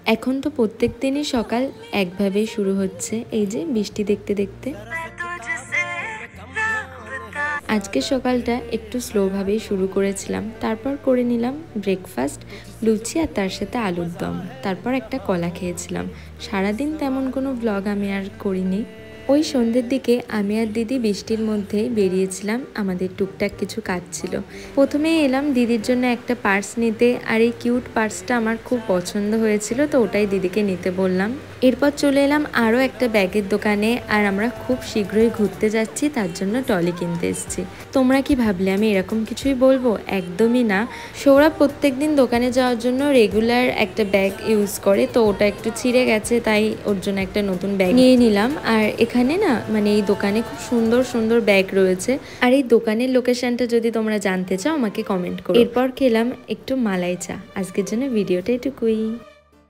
এখন তো প্রত্যেক দিনই সকাল একভাবেই শুরু হচ্ছে, এই যে বৃষ্টি দেখতে দেখতে। আজকে সকালটা একটু স্লোভাবেই শুরু করেছিলাম, তারপর করে নিলাম ব্রেকফাস্ট, লুচি আর তার সাথে আলুর দম, তারপর একটা কলা খেয়েছিলাম। সারাদিন তেমন কোনো ব্লগ আমি আর করিনি। ওই সন্ধ্যের দিকে আমি আর দিদি বৃষ্টির মধ্যেই বেরিয়েছিলাম, আমাদের টুকটাক কিছু কাজ ছিল। প্রথমেই এলাম দিদির জন্য একটা পার্স নিতে, আর এই কিউট পার্সটা আমার খুব পছন্দ হয়েছিল, তো ওটাই দিদিকে নিতে বললাম। এরপর চলে এলাম আরও একটা ব্যাগের দোকানে, আর আমরা খুব শীঘ্রই ঘুরতে যাচ্ছি, তার জন্য টলি কিনতে এসেছি। তোমরা কি ভাবলে আমি এরকম কিছুই বলবো? একদমই না। সৌরভ প্রত্যেক দিন দোকানে যাওয়ার জন্য রেগুলার একটা ব্যাগ ইউজ করে, তো ওটা একটু ছিঁড়ে গেছে, তাই ওর জন্য একটা নতুন ব্যাগ নিয়ে নিলাম। আর এখানে না মানে এই দোকানে খুব সুন্দর সুন্দর ব্যাগ রয়েছে, আর এই দোকানের লোকেশনটা যদি তোমরা জানতে চাও আমাকে কমেন্ট করো। এরপর খেলাম একটু মালাই চা। আজকের জন্য ভিডিওটা এটুকুই।